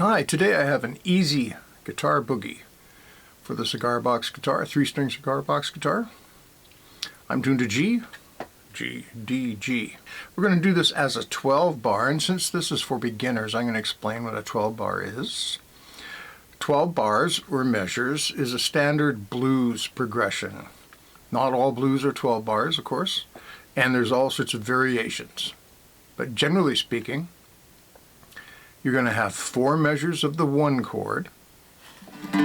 Hi, today I have an easy guitar boogie for the Cigar Box Guitar, 3-string Cigar Box Guitar. I'm tuned to G, G, D, G. We're going to do this as a 12 bar, and since this is for beginners, I'm going to explain what a 12 bar is. 12 bars, or measures, is a standard blues progression. Not all blues are 12 bars, of course, and there's all sorts of variations. But generally speaking, you're going to have 4 measures of the 1 chord, 2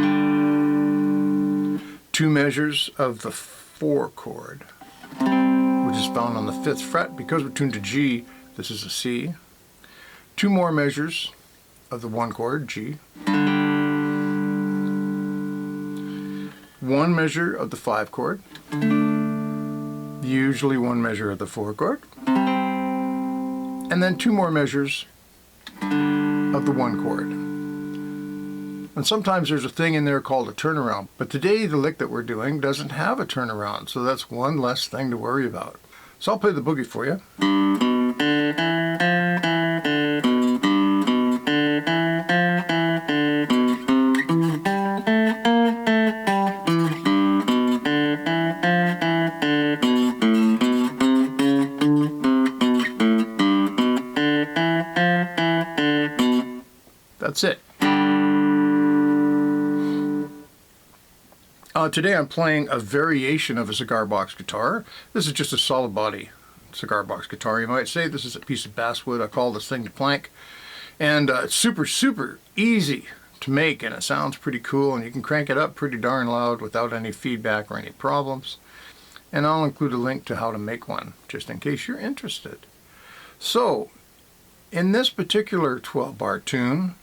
measures of the 4 chord, which is found on the 5th fret. Because we're tuned to G, this is a C. 2 more measures of the 1 chord, G. 1 measure of the 5 chord, usually 1 measure of the 4 chord, and then 2 more measures of the 1 chord. And sometimes there's a thing in there called a turnaround, but today the lick that we're doing doesn't have a turnaround, so that's one less thing to worry about. So I'll play the boogie for you. That's it. Today I'm playing a variation of a cigar box guitar. This is just a solid body cigar box guitar, you might say. This is a piece of basswood. I call this thing the plank. And it's super easy to make, and it sounds pretty cool, and you can crank it up pretty darn loud without any feedback or any problems. And I'll include a link to how to make one, just in case you're interested. So, in this particular 12-bar tune,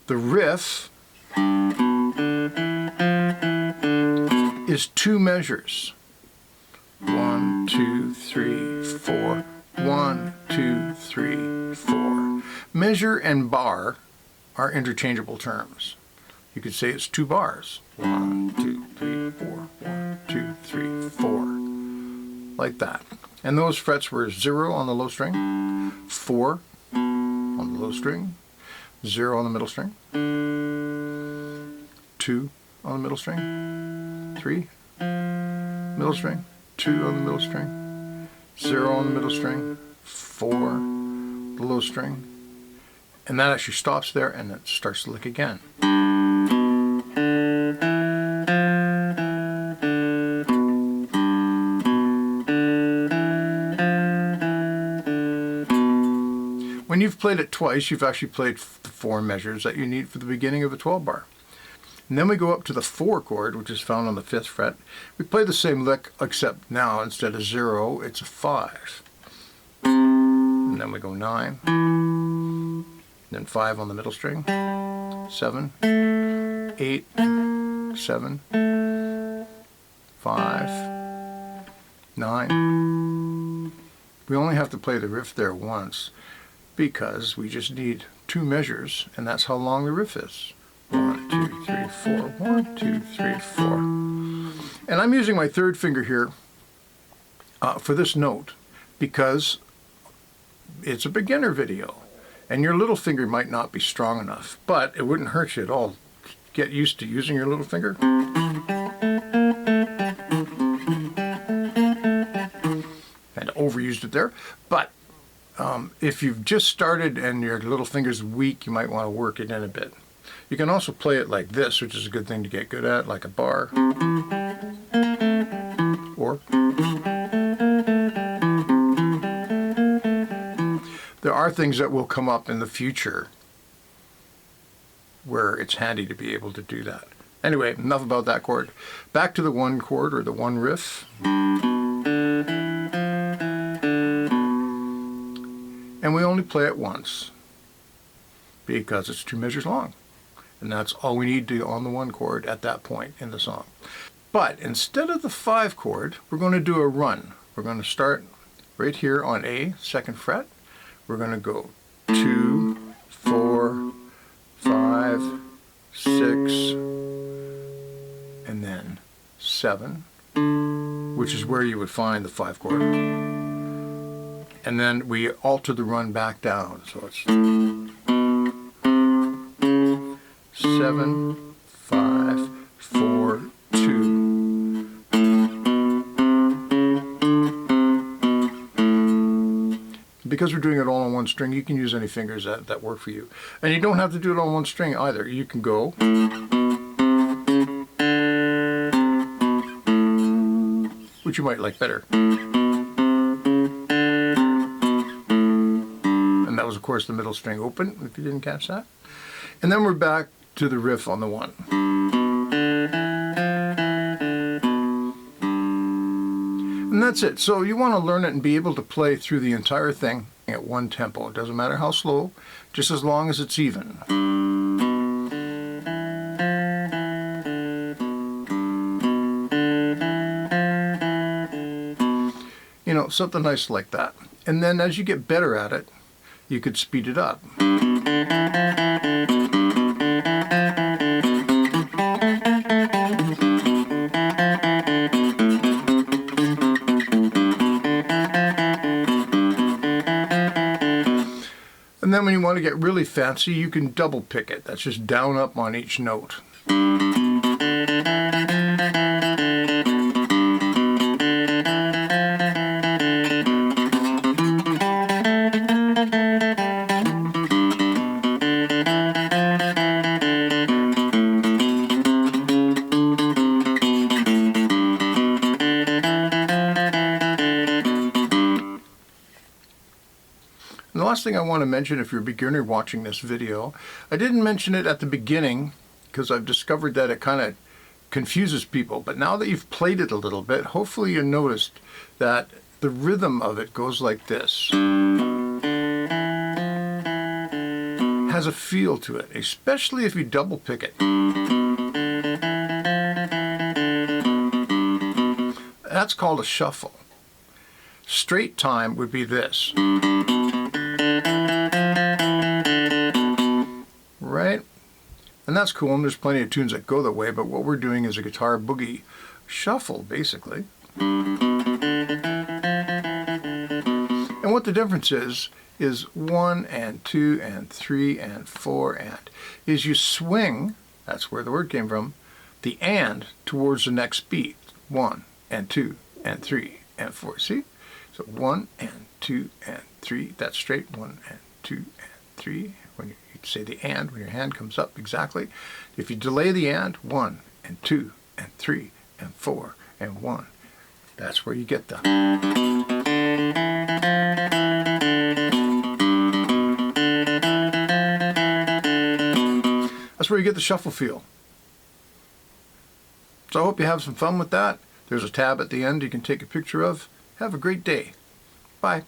the riff is 2 measures. 1, 2, 3, 4. 1, 2, 3, 4. Measure and bar are interchangeable terms. You could say it's 2 bars. 1, 2, 3, 4. 1, 2, 3, 4. Like that. And those frets were 0 on the low string, 4 on the low string, 0 on the middle string, 2 on the middle string, 3, middle string, 2 on the middle string, 0 on the middle string, 4, the low string, and that actually stops there and it starts to lick again. When you've played it twice, you've actually played the 4 measures that you need for the beginning of a 12 bar. And then we go up to the 4 chord, which is found on the 5th fret. We play the same lick, except now instead of 0, it's a 5. And then we go 9, then 5 on the middle string, 7, 8, 7, 5, 9. We only have to play the riff there once, because we just need 2 measures, and that's how long the riff is. 1, 2, 3, 4. 1, 2, 3, 4. And I'm using my 3rd finger here for this note because it's a beginner video, and your little finger might not be strong enough, but it wouldn't hurt you at all. Get used to using your little finger. And overused it there, but if you've just started and your little finger's weak, you might want to work it in a bit. You can also play it like this, which is a good thing to get good at, like a bar. Or there are things that will come up in the future where it's handy to be able to do that. Anyway, enough about that chord. Back to the 1 chord, or the 1 riff. And we only play it once because it's 2 measures long. And that's all we need to do on the 1 chord at that point in the song. But instead of the 5 chord, we're going to do a run. We're going to start right here on A, 2nd fret. We're going to go 2, 4, 5, 6, and then 7, which is where you would find the 5 chord. And then we alter the run back down, so it's 7, 5, 4, 2. Because we're doing it all on one string, you can use any fingers that work for you. And you don't have to do it on one string either. You can go, which you might like better. And that was, of course, the middle string open, if you didn't catch that. And then we're back to the riff on the 1. And that's it. So you want to learn it and be able to play through the entire thing at one tempo. It doesn't matter how slow, just as long as it's even. You know, something nice like that. And then as you get better at it, you could speed it up. And then when you want to get really fancy, you can double pick it. That's just down up on each note. And the last thing I want to mention, if you're a beginner watching this video, I didn't mention it at the beginning because I've discovered that it kind of confuses people. But now that you've played it a little bit, hopefully you noticed that the rhythm of it goes like this. Has a feel to it, especially if you double pick it. That's called a shuffle. Straight time would be this. Right? And that's cool, and there's plenty of tunes that go that way, but what we're doing is a guitar boogie shuffle, basically. And what the difference is 1 and 2 and 3 and 4 and is you swing, that's where the word came from, the and towards the next beat. 1 and 2 and 3 and 4. See? So 1 and 2 and 3, that's straight. 1 and 2 and 3. When you say the and, when your hand comes up, exactly. If you delay the and, 1 and 2 and 3 and 4 and 1, that's where you get the. That's where you get the shuffle feel. So I hope you have some fun with that. There's a tab at the end you can take a picture of. Have a great day. Bye.